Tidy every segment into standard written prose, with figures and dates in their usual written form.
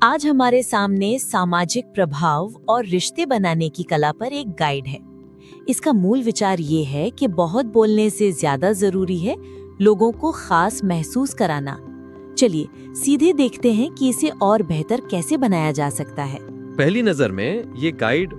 आज हमारे सामने सामाजिक प्रभाव और रिश्ते बनाने की कला पर एक गाइड है। इसका मूल विचार ये है कि बहुत बोलने से ज्यादा जरूरी है लोगों को खास महसूस कराना। चलिए सीधे देखते हैं कि इसे और बेहतर कैसे बनाया जा सकता है। पहली नजर में ये गाइड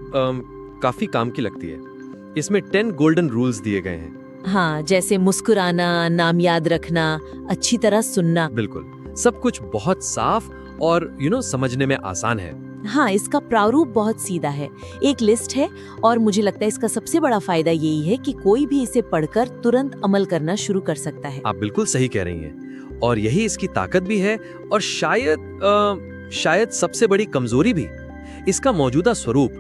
काफी काम की लगती है। इसमें 10 गोल्डन रूल्स दिए गए हैं। हाँ, जैसे मुस्कुराना, नाम याद रखना, अच्छी तरह सुनना। बिल्कुल, सब कुछ बहुत साफ और समझने में आसान है। हाँ, इसका प्रारूप बहुत सीधा है, एक लिस्ट है और मुझे लगता है इसका सबसे बड़ा फायदा यही है कि कोई भी इसे पढ़कर तुरंत अमल करना शुरू कर सकता है। आप बिल्कुल सही कह रही हैं और यही इसकी ताकत भी है और शायद सबसे बड़ी कमजोरी भी। इसका मौजूदा स्वरूप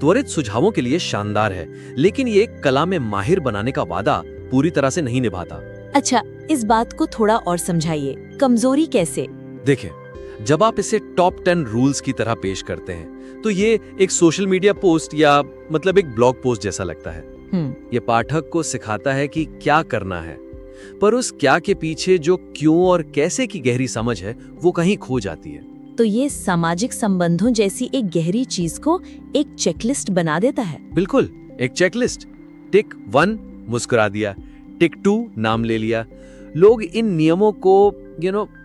त्वरित सुझावों के लिए शानदार है, लेकिन ये एक कला में माहिर बनाने का वादा पूरी तरह से नहीं निभाता। अच्छा, इस बात को थोड़ा और समझाइए, कमजोरी कैसे? देखिए, जब आप इसे टॉप 10 रूल्स की तरह पेश करते हैं तो ये एक सोशल मीडिया पोस्ट या मतलब एक ब्लॉग पोस्ट जैसा लगता है। ये पाठक को सिखाता है कि क्या करना है, पर उस क्या के पीछे जो क्यों और कैसे की गहरी समझ है वो कहीं खो जाती है। तो ये सामाजिक संबंधों जैसी एक गहरी चीज को एक चेकलिस्ट बना देता है। बिल्कुल, एक चेकलिस्ट। टिक 1 मुस्कुरा दिया, टिक 2 नाम ले लिया। लोग इन नियमों को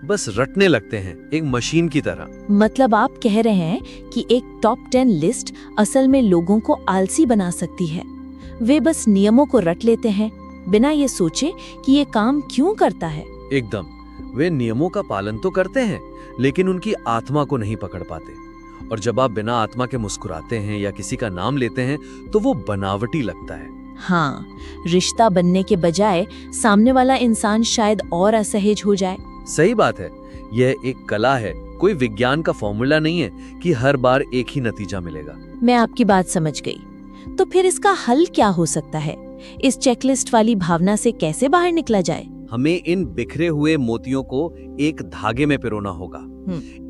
बस रटने लगते हैं, एक मशीन की तरह। मतलब आप कह रहे हैं कि एक टॉप 10 लिस्ट असल में लोगों को आलसी बना सकती है। वे बस नियमों को रट लेते हैं बिना ये सोचे कि ये काम क्यों करता है। एकदम, वे नियमों का पालन तो करते हैं लेकिन उनकी आत्मा को नहीं पकड़ पाते। और जब आप बिना आत्मा के मुस्कुराते हैं या किसी का नाम लेते हैं तो वो बनावटी लगता है। हाँ, रिश्ता बनने के बजाय सामने वाला इंसान शायद और असहज हो जाए। सही बात है, यह एक कला है, कोई विज्ञान का फॉर्मूला नहीं है कि हर बार एक ही नतीजा मिलेगा। मैं आपकी बात समझ गई। तो फिर इसका हल क्या हो सकता है? इस चेकलिस्ट वाली भावना से कैसे बाहर निकला जाए? हमें इन बिखरे हुए मोतियों को एक धागे में पिरोना होगा।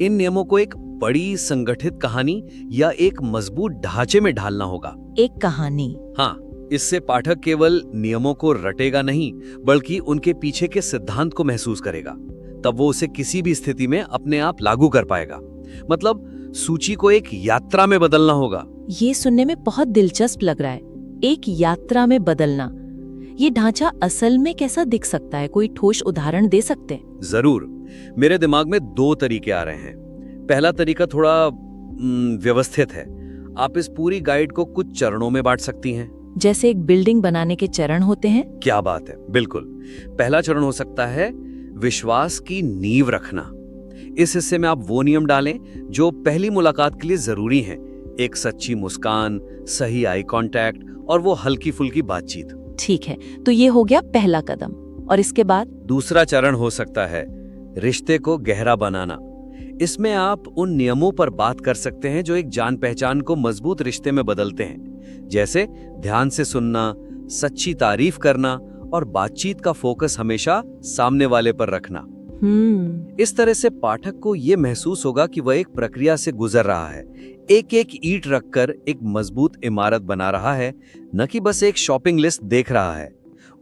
इन नियमों को एक बड़ी संगठित कहानी या एक मजबूत ढांचे में ढालना होगा। एक कहानी? हाँ, इससे पाठक केवल नियमों को रटेगा नहीं बल्कि उनके पीछे के सिद्धांत को महसूस करेगा। तब वो उसे किसी भी स्थिति में अपने आप लागू कर पाएगा। मतलब सूची को एक यात्रा में बदलना होगा। ये सुनने में बहुत दिलचस्प लग रहा है, एक यात्रा में बदलना। ये ढांचा असल में कैसा दिख सकता है? कोई ठोस उदाहरण दे सकते हैं? जरूर, मेरे दिमाग में 2 तरीके आ रहे हैं। पहला तरीका थोड़ा व्यवस्थित है। आप इस पूरी गाइड को कुछ चरणों में बांट सकती हैं। जैसे एक बिल्डिंग बनाने के चरण होते हैं? क्या बात है, बिल्कुल। पहला चरण हो सकता है विश्वास की नींव रखना। इस हिस्से में आप वो नियम डालें जो पहली मुलाकात के लिए जरूरी हैं। एक सच्ची मुस्कान, सही आई कांटेक्ट और वो हल्की फुल्की बातचीत। ठीक है, तो ये हो गया पहला कदम। और इसके बाद? दूसरा चरण हो सकता है रिश्ते को गहरा बनाना। इसमें आप उन नियमों पर बात कर सकते हैं जो एक जान पहचान को मजबूत रिश्ते में बदलते हैं, जैसे ध्यान से सुनना, सच्ची तारीफ करना और बातचीत का फोकस हमेशा सामने वाले पर रखना। इस तरह से पाठक को यह महसूस होगा कि वह एक प्रक्रिया से गुजर रहा है, एक एक ईंट रखकर एक मजबूत इमारत बना रहा है, न कि बस एक शॉपिंग लिस्ट देख रहा है।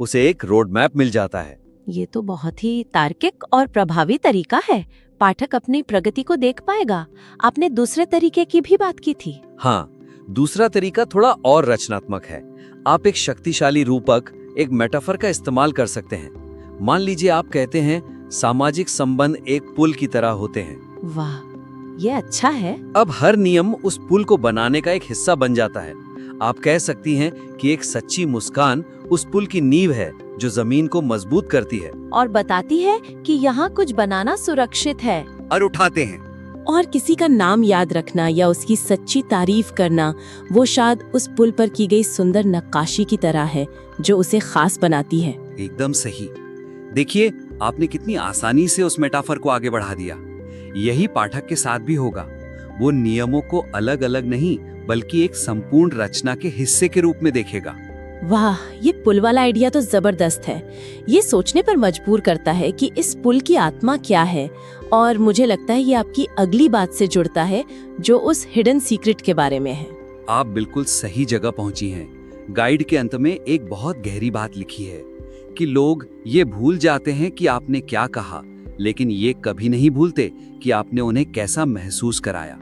उसे एक रोड मैप मिल जाता है। ये तो बहुत ही तार्किक और प्रभावी तरीका है। पाठक अपनी प्रगति को देख पाएगा। आपने दूसरे तरीके की भी बात की थी। हाँ, दूसरा तरीका थोड़ा और रचनात्मक है। आप एक शक्तिशाली रूपक, एक मेटाफर का इस्तेमाल कर सकते हैं। मान लीजिए आप कहते हैं सामाजिक संबंध एक पुल की तरह होते हैं। वाह, ये अच्छा है। अब हर नियम उस पुल को बनाने का एक हिस्सा बन जाता है। आप कह सकती हैं कि एक सच्ची मुस्कान उस पुल की नींव है जो जमीन को मजबूत करती है और बताती है कि यहाँ कुछ बनाना सुरक्षित है। और उठाते हैं। और किसी का नाम याद रखना या उसकी सच्ची तारीफ करना, वो शायद उस पुल पर की गई सुंदर नक्काशी की तरह है जो उसे खास बनाती है। एकदम सही। देखिए, आपने कितनी आसानी से उस मेटाफर को आगे बढ़ा दिया। यही पाठक के साथ भी होगा। वो नियमों को अलग अलग नहीं बल्कि एक संपूर्ण रचना के हिस्से के रूप में देखेगा। वाह, ये पुल वाला आइडिया तो जबरदस्त है। ये सोचने पर मजबूर करता है कि इस पुल की आत्मा क्या है। और मुझे लगता है ये आपकी अगली बात से जुड़ता है जो उस हिडन सीक्रेट के बारे में है। आप बिल्कुल सही जगह पहुंची हैं। गाइड के अंत में एक बहुत गहरी बात लिखी है कि लोग ये भूल जाते हैं कि आपने क्या कहा, लेकिन ये कभी नहीं भूलते कि आपने उन्हें कैसा महसूस कराया।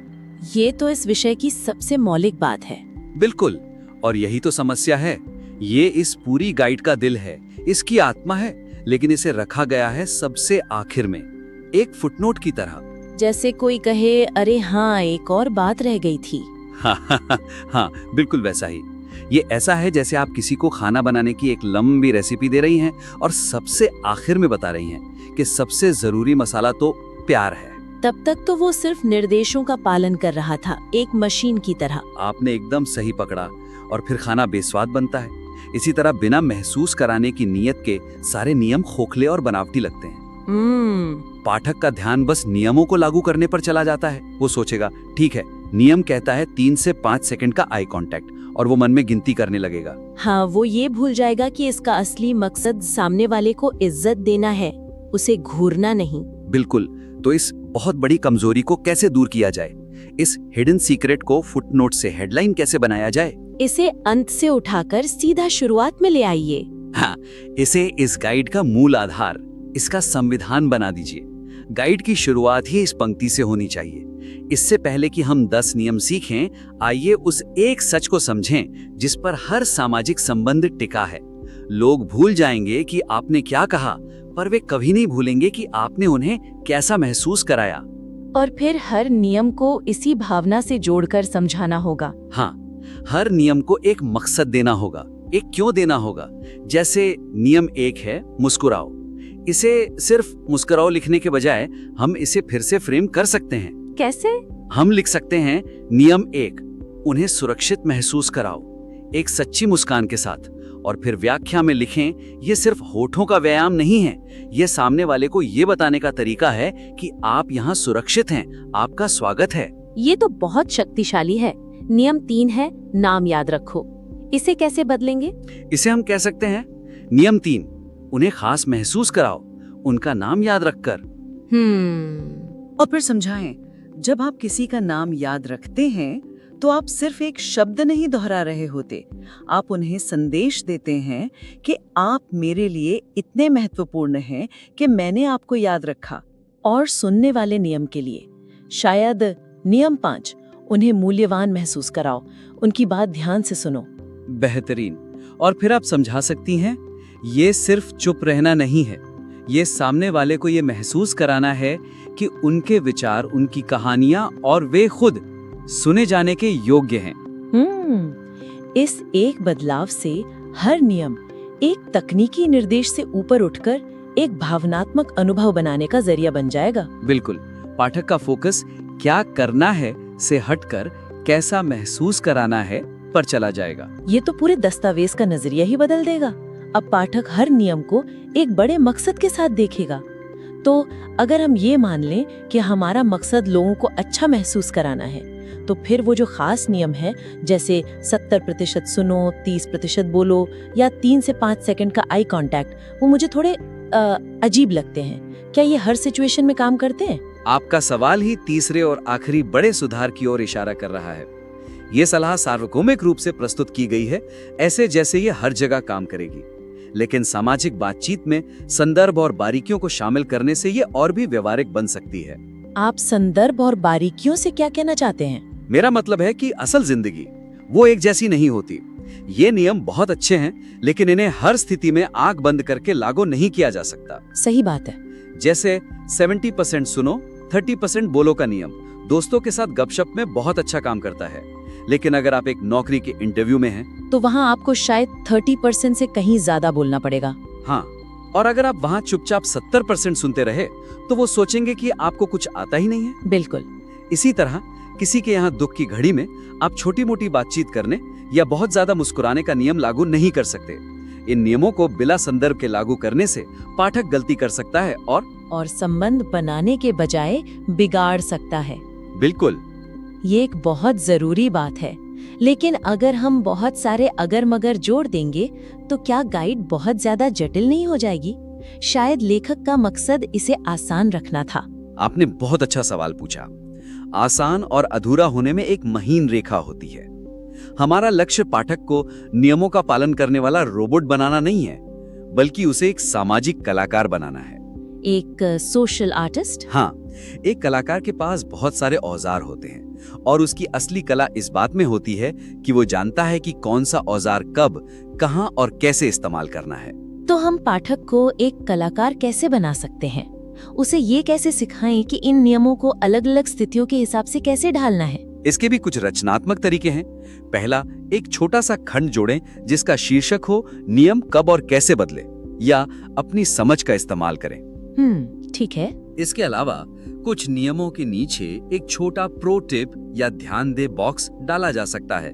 ये तो इस विषय की सबसे मौलिक बात है। बिल्कुल, और यही तो समस्या है। ये इस पूरी गाइड का दिल है, इसकी आत्मा है, लेकिन इसे रखा गया है सबसे आखिर में, एक फुटनोट की तरह। जैसे कोई कहे, अरे हाँ, एक और बात रह गई थी। हाँ, बिल्कुल वैसा ही। ये ऐसा है जैसे आप किसी को खाना बनाने की एक लंबी रेसिपी दे रही हैं और सबसे आखिर में बता रही हैं कि सबसे जरूरी मसाला तो प्यार है। तब तक तो वो सिर्फ निर्देशों का पालन कर रहा था, एक मशीन की तरह। आपने एकदम सही पकड़ा, और फिर खाना बेस्वाद बनता है। इसी तरह बिना महसूस कराने की नीयत के सारे नियम खोखले और बनावटी लगते हैं। पाठक का ध्यान बस नियमों को लागू करने पर चला जाता है। वो सोचेगा, ठीक है, नियम कहता है 3 से 5 सेकंड का आई कांटेक्ट, और वो मन में गिनती करने लगेगा। हाँ, वो ये भूल जाएगा कि इसका असली मकसद सामने वाले को इज्जत देना है, उसे घूरना नहीं। बिल्कुल। तो इस बहुत बड़ी कमजोरी को कैसे दूर किया जाए? इस हिडन सीक्रेट को फुटनोट से हेडलाइन कैसे बनाया जाए? इसे अंत से उठाकर सीधा शुरुआत में ले आइए। हाँ, इसे इस गाइड का मूल आधार, इसका संविधान बना दीजिए। गाइड की शुरुआत ही इस पंक्ति से होनी चाहिए। इससे पहले कि हम 10 नियम सीखें, आइए उस एक सच को समझें जिस पर हर सामाजिक संबंध टिका है। लोग भूल जाएंगे कि आपने क्या कहा, पर वे कभी नहीं भूलेंगे कि आपने उन्हें कैसा महसूस कराया। और फिर हर नियम को इसी भावना से जोड़कर समझाना होगा। हाँ, हर नियम को एक मकसद देना होगा, एक क्यों देना होगा। जैसे नियम 1 है मुस्कुराओ। इसे सिर्फ मुस्कुराओ लिखने के बजाय हम इसे फिर से फ्रेम कर सकते हैं। कैसे? हम लिख सकते हैं, नियम 1, उन्हें सुरक्षित महसूस कराओ, एक सच्ची मुस्कान के साथ। और फिर व्याख्या में लिखें, ये सिर्फ होठों का व्यायाम नहीं है, ये सामने वाले को ये बताने का तरीका है कि आप यहाँ सुरक्षित हैं, आपका स्वागत है। ये तो बहुत शक्तिशाली है। नियम 3 है नाम याद रखो। इसे कैसे बदलेंगे? इसे हम कह सकते हैं, नियम 3, उन्हें खास महसूस कराओ, उनका नाम याद रखकर। और फिर समझाएं, जब आप किसी का नाम याद रखते हैं तो आप सिर्फ एक शब्द नहीं दोहरा रहे होते, आप उन्हें संदेश देते हैं कि आप मेरे लिए इतने महत्वपूर्ण हैं कि मैंने आपको याद रखा। और सुनने वाले नियम के लिए शायद नियम 5, उन्हें मूल्यवान महसूस कराओ, उनकी बात ध्यान से सुनो। बेहतरीन। और फिर आप समझा सकती हैं, ये सिर्फ चुप रहना नहीं है, ये सामने वाले को ये महसूस कराना है कि उनके विचार, उनकी कहानियां और वे खुद सुने जाने के योग्य हैं। इस एक बदलाव से हर नियम एक तकनीकी निर्देश से ऊपर उठकर एक भावनात्मक अनुभव बनाने का जरिया बन जाएगा। बिल्कुल। पाठक का फोकस क्या करना है से हटकर कैसा महसूस कराना है पर चला जाएगा। ये तो पूरे दस्तावेज का नजरिया ही बदल देगा। अब पाठक हर नियम को एक बड़े मकसद के साथ देखेगा। तो अगर हम ये मान लें कि हमारा मकसद लोगों को अच्छा महसूस कराना है, तो फिर वो जो खास नियम है, जैसे 70% सुनो, 30% बोलो या 3 से 5 सेकंड का आई कांटेक्ट, वो मुझे थोड़े अजीब लगते हैं। क्या ये हर सिचुएशन में काम करते हैं? आपका सवाल ही तीसरे और आखिरी बड़े सुधार की ओर इशारा कर रहा है। ये सलाह सार्वभौमिक रूप से प्रस्तुत की गई है, ऐसे जैसे ये हर जगह काम करेगी। लेकिन सामाजिक बातचीत में संदर्भ और बारीकियों को शामिल करने से ये और भी व्यवहारिक बन सकती है। आप संदर्भ और बारीकियों से क्या कहना चाहते हैं? मेरा मतलब है कि असल जिंदगी वो एक जैसी नहीं होती। ये नियम बहुत अच्छे हैं, लेकिन इन्हें हर स्थिति में आंख बंद करके लागू नहीं किया जा सकता। सही बात है। जैसे 70% सुनो, 30% बोलो का नियम दोस्तों के साथ गपशप में बहुत अच्छा काम करता है, लेकिन अगर आप एक नौकरी के इंटरव्यू में हैं, तो वहाँ आपको शायद 30% से कहीं ज्यादा बोलना पड़ेगा। हाँ, और अगर आप वहाँ चुपचाप 70% सुनते रहे, तो वो सोचेंगे कि आपको कुछ आता ही नहीं है। बिल्कुल। इसी तरह किसी के यहाँ दुख की घड़ी में आप छोटी मोटी बातचीत करने या बहुत ज्यादा मुस्कुराने का नियम लागू नहीं कर सकते। इन नियमों को बिना संदर्भ के लागू करने से पाठक गलती कर सकता है और संबंध बनाने के बजाय बिगाड़ सकता है। बिल्कुल, ये एक बहुत जरूरी बात है। लेकिन अगर हम बहुत सारे अगर मगर जोड़ देंगे, तो क्या गाइड बहुत ज्यादा जटिल नहीं हो जाएगी? शायद लेखक का मकसद इसे आसान रखना था। आपने बहुत अच्छा सवाल पूछा। आसान और अधूरा होने में एक महीन रेखा होती है। हमारा लक्ष्य पाठक को नियमों का पालन करने वाला रोबोट बनाना नहीं है, बल्कि उसे एक सामाजिक कलाकार बनाना है। एक सोशल आर्टिस्ट? हाँ, एक कलाकार के पास बहुत सारे औजार होते हैं और उसकी असली कला इस बात में होती है कि वो जानता है कि कौन सा औजार कब, कहाँ और कैसे इस्तेमाल करना है। तो हम पाठक को एक कलाकार कैसे बना सकते हैं? उसे ये कैसे सिखाएं कि इन नियमों को अलग-अलग स्थितियों के हिसाब से कैसे ढालना है? इसके भी कुछ रचनात्मक तरीके हैं। पहला, एक छोटा सा खंड जोड़ें जिसका शीर्षक हो नियम कब और कैसे बदले, या अपनी समझ का इस्तेमाल करें। ठीक है। इसके अलावा कुछ नियमों के नीचे एक छोटा प्रो टिप या ध्यान दे बॉक्स डाला जा सकता है।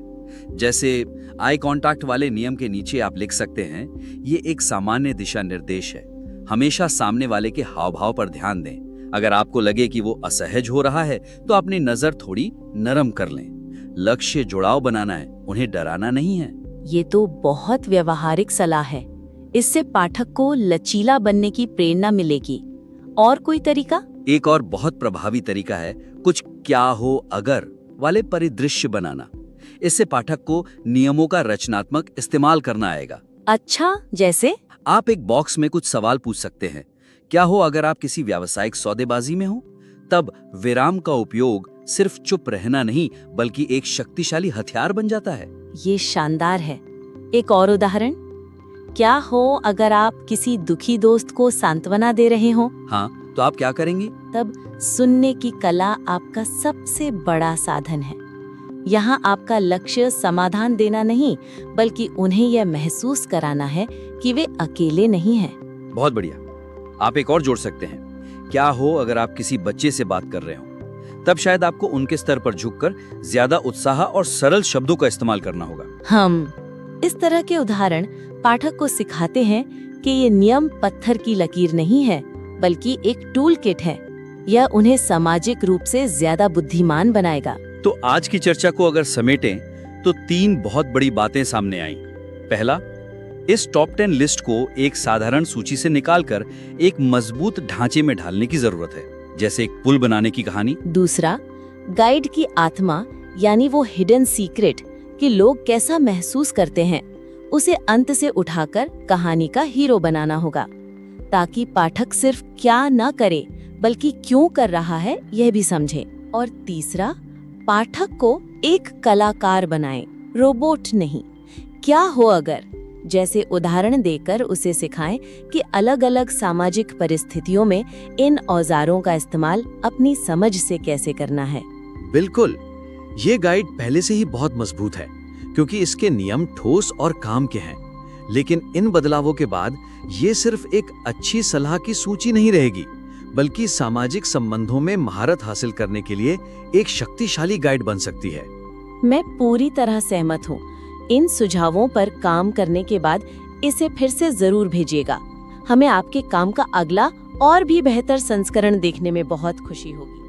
जैसे आई कांटेक्ट वाले नियम के नीचे आप लिख सकते हैं, ये एक सामान्य दिशा निर्देश है, हमेशा सामने वाले के हाव भाव पर ध्यान दें। अगर आपको लगे कि वो असहज हो रहा है तो अपनी नजर थोड़ी नरम कर लें। लक्ष्य जुड़ाव बनाना है, उन्हें डराना नहीं है। ये तो बहुत व्यवहारिक सलाह है। इससे पाठक को लचीला बनने की प्रेरणा मिलेगी। और कोई तरीका? एक और बहुत प्रभावी तरीका है कुछ क्या हो अगर वाले परिदृश्य बनाना। इससे पाठक को नियमों का रचनात्मक इस्तेमाल करना आएगा। अच्छा, जैसे? आप एक बॉक्स में कुछ सवाल पूछ सकते हैं। क्या हो अगर आप किसी व्यावसायिक सौदेबाजी में हो? तब विराम का उपयोग सिर्फ चुप रहना नहीं बल्कि एक शक्तिशाली हथियार बन जाता है। ये शानदार है। एक और उदाहरण? क्या हो अगर आप किसी दुखी दोस्त को सांत्वना दे रहे हो? हाँ, तो आप क्या करेंगे? तब सुनने की कला आपका सबसे बड़ा साधन है। यहाँ आपका लक्ष्य समाधान देना नहीं बल्कि उन्हें यह महसूस कराना है कि वे अकेले नहीं हैं। बहुत बढ़िया। आप एक और जोड़ सकते हैं, क्या हो अगर आप किसी बच्चे से बात कर रहे हो? तब शायद आपको उनके स्तर पर झुककर ज्यादा उत्साह और सरल शब्दों का इस्तेमाल करना होगा। हम इस तरह के उदाहरण पाठक को सिखाते हैं कि ये नियम पत्थर की लकीर नहीं है बल्कि एक टूल किट है। यह उन्हें सामाजिक रूप से ज्यादा बुद्धिमान बनाएगा। तो आज की चर्चा को अगर समेटें तो 3 बहुत बड़ी बातें सामने आईं। पहला, इस टॉप 10 लिस्ट को एक साधारण सूची से निकालकर एक मजबूत ढांचे में ढालने की जरूरत है, जैसे एक पुल बनाने की कहानी। दूसरा, गाइड की आत्मा यानी वो हिडन सीक्रेट कि लोग कैसा महसूस करते हैं, उसे अंत से उठाकर कहानी का हीरो बनाना होगा, ताकि पाठक सिर्फ क्या न करे बल्कि क्यों कर रहा है यह भी समझे। और तीसरा, पाठक को एक कलाकार बनाएं, रोबोट नहीं। क्या हो अगर जैसे उदाहरण देकर उसे सिखाएं कि अलग-अलग सामाजिक परिस्थितियों में इन औजारों का इस्तेमाल अपनी समझ से कैसे करना है। बिल्कुल, ये गाइड पहले से ही बहुत मजबूत है क्योंकि इसके नियम ठोस और काम के हैं। लेकिन इन बदलावों के बाद ये सिर्फ एक अच्छी सलाह की सूची नहीं रहेगी बल्कि सामाजिक संबंधों में महारत हासिल करने के लिए एक शक्तिशाली गाइड बन सकती है। मैं पूरी तरह सहमत हूँ। इन सुझावों पर काम करने के बाद इसे फिर से जरूर भेजिएगा। हमें आपके काम का अगला और भी बेहतर संस्करण देखने में बहुत खुशी होगी।